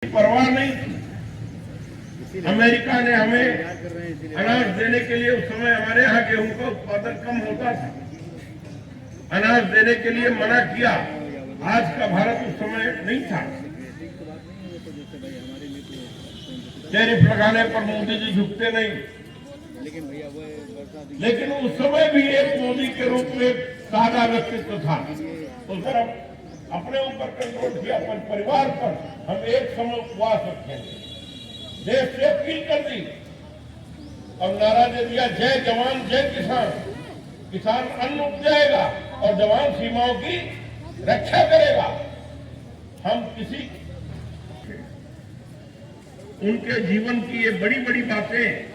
परवाह नहीं थी। अमेरिका ने हमें अनाज देने के लिए, उस समय हमारे यहाँ गेहूं का उत्पादन कम होता था, अनाज देने के लिए मना किया। आज का भारत उस समय नहीं था। टैरिफ लगाने पर मोदी जी झुकते नहीं, लेकिन उस समय भी एक मोदी के रूप में सादा व्यक्तित्व था। उस तरफ अपने ऊपर कंट्रोल किया, पर परिवार पर हम एक समय उपवास रखेंगे। देश से अपील कर दी और नारा दे दिया, जय जवान जय किसान। किसान अन्न उपजाएगा और जवान सीमाओं की रक्षा करेगा। हम किसी उनके जीवन की ये बड़ी बड़ी बातें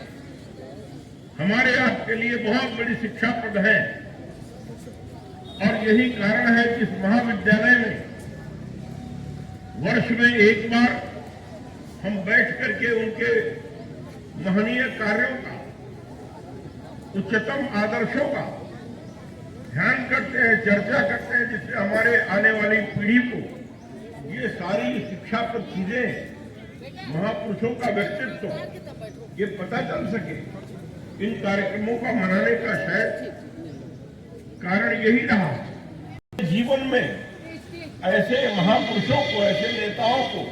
हमारे आपके लिए बहुत बड़ी शिक्षाप्रद है। और यही कारण है कि इस महाविद्यालय में वर्ष में एक बार हम बैठ करके उनके महनीय कार्यों का, उच्चतम आदर्शों का ध्यान करते हैं, चर्चा करते हैं, जिससे हमारे आने वाली पीढ़ी को ये सारी शिक्षाप्रद चीजें, महापुरुषों का व्यक्तित्व ये पता चल सके। इन कार्यक्रमों का मनाने का शायद कारण यही रहा। जीवन में ऐसे महापुरुषों को, ऐसे नेताओं को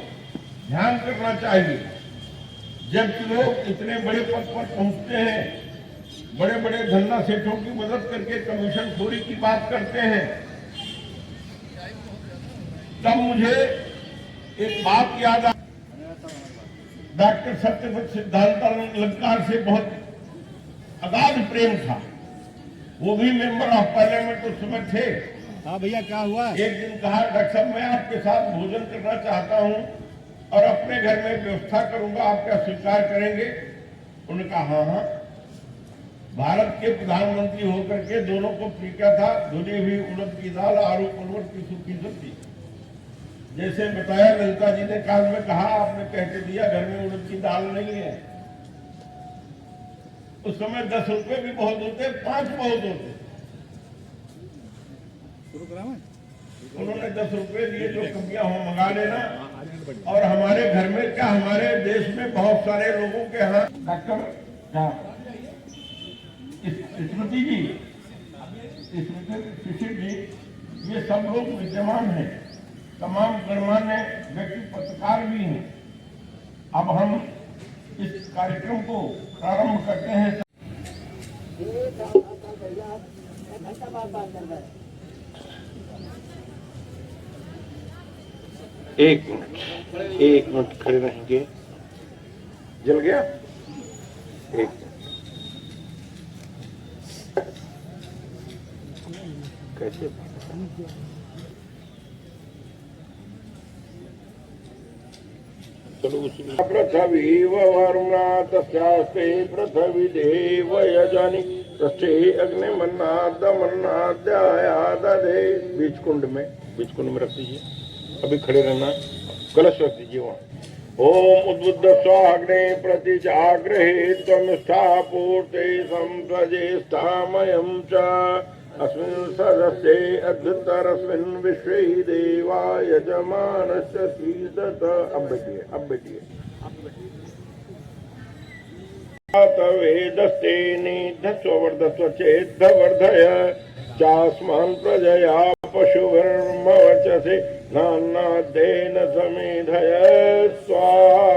ध्यान करना चाहिए। जब लोग इतने बड़े पद पर पहुंचते हैं, बड़े बड़े धन्ना सेठों की मदद करके कमीशन खोरी की बात करते हैं, तब मुझे एक बात याद आ, डॉक्टर सत्यव्रत सिद्धांत अलंकार से बहुत अगाध प्रेम था। वो भी मेंबर ऑफ पार्लियामेंट उस समय थे। हाँ भैया, क्या हुआ? एक दिन कहा, डॉक्टर साहब मैं आपके साथ भोजन करना चाहता हूँ और अपने घर में व्यवस्था करूंगा, आप क्या स्वीकार करेंगे? उन्होंने कहा हाँ हाँ। भारत के प्रधानमंत्री होकर के दोनों को पीका था, धुली हुई उड़द की दाल, आलू परवल की सूखी सब्जी। जैसे बताया ललिता जी ने काल में कहा, आपने कह के दिया घर में उड़द की दाल नहीं है। उस समय 10 रुपए भी बहुत होते, 5 बहुत होते। उन्होंने 10 रुपए दिए, जो कमियां हो मंगा लेना। और हमारे घर में क्या, हमारे देश में बहुत सारे लोगों के यहाँ डॉक्टर स्मृति जी, शिशिर जी, ये सब लोग विद्यमान हैं। तमाम गणमान्य व्यक्ति, पत्रकार भी हैं। अब हम इस कार्यक्रम को प्रारंभ करते हैं। एक मिनट खड़े रहेंगे। जल गया? एक कैसे? पृथ्वीव वर्मा तस्यास्ते पृथ्वी देव यजनि तस्ते अग्निमन्नाद्यमन्नाद्यायादधे। बीच कुंड में रख दीजिए, अभी खड़े रहना, कलश रख दीजिए वहाँ। ओम उद्बुद्ध स्वाग्ने प्रतिजाग्रहे त्वमिष्ठापूर्ते संप्रजेष्ठामयं च अस्मिन् सदस्ये अद्भुतरस्मिन् विश्वे देवा यजमानस्य सीदत। अब बैठिए। वेदस्ते निधस्वर्धस्व चेद्धवर्धय चास्मान् प्रजया पशुभिर्मवर्चसे नान्नाद्येन समेधय स्वाहा।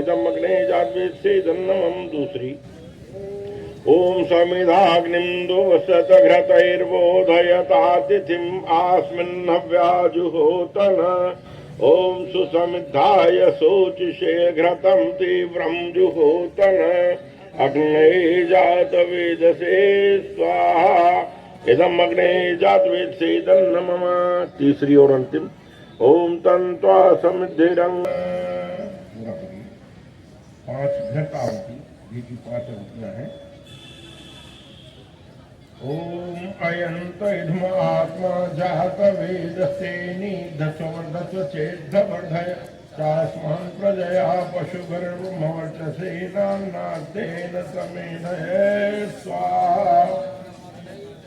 इदम् अग्ने जातवेत्सेदन्नमम्। दूसरी। ओम समिधाग्निं दुवसतघृतैर्बोधयतातिथिम् आस्मिन् हव्याजुहोतन। ओम सुसमिद्धाय शोचिषे घृतं तीव्रं जुहोतन। अग्ने जातवेदसे स्वाहा। इदम् अग्ने जातवेत्सेदन्नमम। तीसरी और अंतिम। ओम तन्त्वा समिद्धिरं। 5 घृता होती, ये की 5 अंतियां हैं। ओम अयंत इधम आत्मा जात वेदसे निधस्वर्धस्व चेद्धवर्धय चास्मान् प्रजया पशुभिर्मवर्चसे नान्नाद्येन समेधय स्वाहा।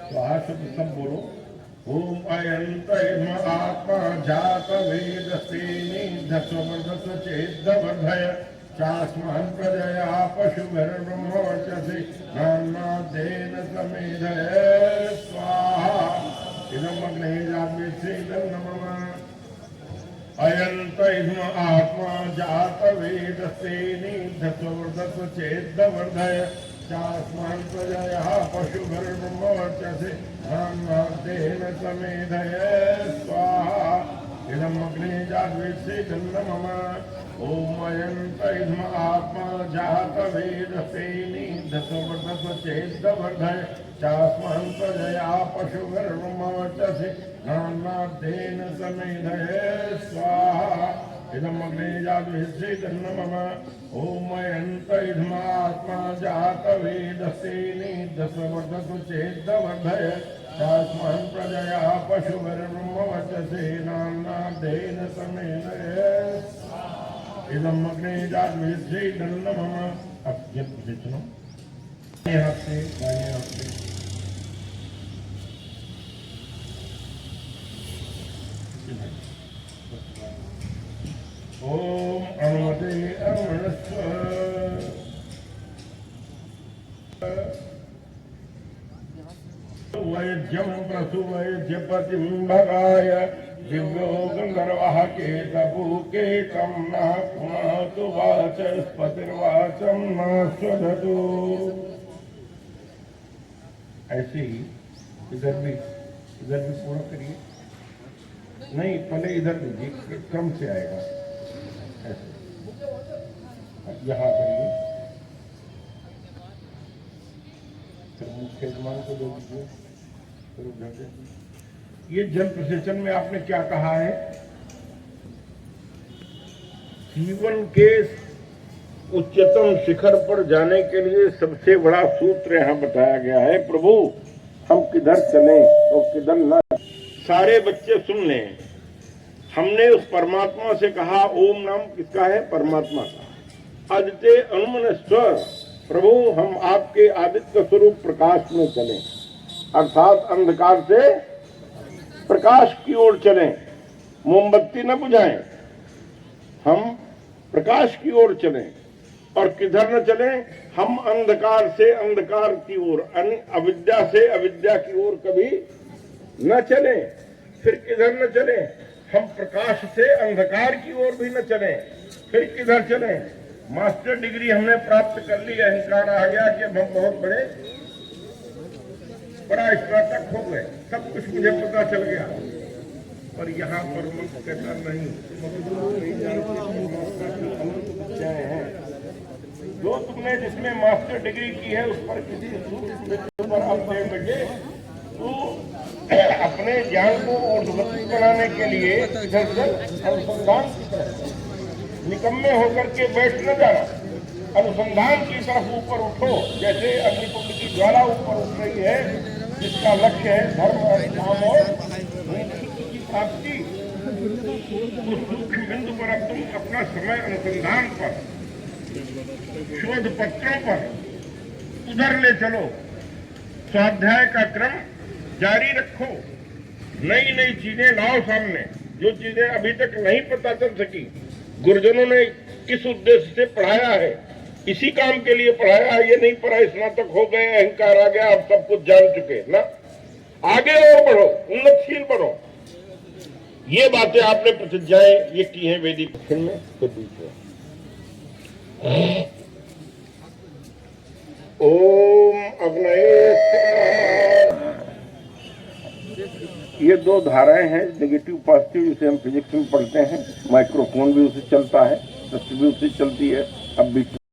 स्वाहा शब्द सब बोलो। ओम अयंत इधम आत्मा जात वेदसे धस्ववर्धस्वचेद्वर्धय चास्मान् प्रजया पशुभिर्ब्रह्मवर्चसे नान्नादेन समेधय स्वाहा इदम् अग्ने जातवेत्सेदन्नमः अयन्त इदम् आत्मा जातवेदस्तेनि धस्ववर्धस्वचेद्वर्धय चास्मान् प्रजया पशुभिर्ब्रह्मवर्चसे नान्नादेन समेधय स्वाहा इदम् अग्ने जातवेत्सेदन्नमः ओम अयंत इदम् आत्मा जातवेदस्तेनि धस्ववर्धस्वचेद्वर्धय चास्मान् प्रजया पशुभिर्ब्रह्मवर्चसे नान्नादेन समेधय स्वाहा इदम् अग्ने जातवेत्सेदन्नमः ओम अयंत इदम् आत्मा जातवेदस्तेनि धस्ववर्धस्वचेद्वर्धय चास्मान् प्रजया पशुभिर्ब्रह्मवर्चसे नान्नादेन समेधय इदम् अग्ने जातवेत्सेदन्नमः। अब ये सुनो हाथ से दाहिने हाथ से ओम अनुमते अमृतस्व वैद्यं प्रसुवैद्यपतिं भगाय दिव्यो गन्धर्वः केतपुकेतं नः पुनः वाचस्पतिर्वाचं न स्वधतु। ऐसे ही इधर भी पूरा करिए, नहीं पहले इधर दीजिए, क्रम से आएगा ऐसे, यहाँ करिए, फिर मुख्य यजमान को दे दीजिए, फिर उधर से। ये जल प्रसेचन में आपने क्या कहा है? जीवन के उच्चतम शिखर पर जाने के लिए सबसे बड़ा सूत्र यहाँ बताया गया है। प्रभु हम किधर चलें और किधर न। सारे बच्चे सुन लें। हमने उस परमात्मा से कहा, ओम नाम किसका है? परमात्मा का। आदित्य अनुमन स्वर, प्रभु हम आपके आदित्य स्वरूप प्रकाश में चलें, अर्थात अंधकार से प्रकाश की ओर चलें। मोमबत्ती न बुझाएं, हम प्रकाश की ओर चलें। और किधर न चलें? हम अंधकार से अंधकार की ओर, अविद्या से अविद्या की ओर कभी न चलें। फिर किधर न चलें? हम प्रकाश से अंधकार की ओर भी न चलें। फिर किधर चलें? मास्टर डिग्री हमने प्राप्त कर ली, अहंकार आ गया कि हम बहुत बड़ा स्नातक हो गए, सब कुछ मुझे पता चल गया। पर यहाँ पर कहता नहीं, जो तुमने जिसमें मास्टर डिग्री की है उस पर किसी सूत्र पर आप दे बजे तो अपने ज्ञान को ऊर्ध्वगति बनाने के लिए इधर से अनुसंधान की तरफ निकम्मे होकर के बैठ न जाना, अनुसंधान की तरफ ऊपर उठो। जैसे अग्निकुंड की ज्वाला ऊपर उठ रही है, जिसका लक्ष्य है धर्म काम और की प्राप्ति, उस सूक्ष्म बिंदु पर अब तुम अपना समय अनुसंधान पर, शोध पत्रों पर उधर ले चलो। स्वाध्याय का क्रम जारी रखो। नई नई चीजें लाओ सामने, जो चीजें अभी तक नहीं पता चल सकी। गुरुजनों ने किस उद्देश्य से पढ़ाया है, इसी काम के लिए पढ़ाया है। ये नहीं पढ़ा स्नातक हो गए, अहंकार आ गया, अब सब कुछ जान चुके ना। आगे और बढ़ो, उन्नतशील बढ़ो। ये बातें आपने प्रतिज्ञाएं ये की हैं वेदिक में। तो ओम अग्नये। ये दो धाराएं हैं, नेगेटिव पॉजिटिव, जिसे हम फिजिक्स में पढ़ते हैं। माइक्रोफोन भी उससे चलता है, भी उससे चलती है। अब बीच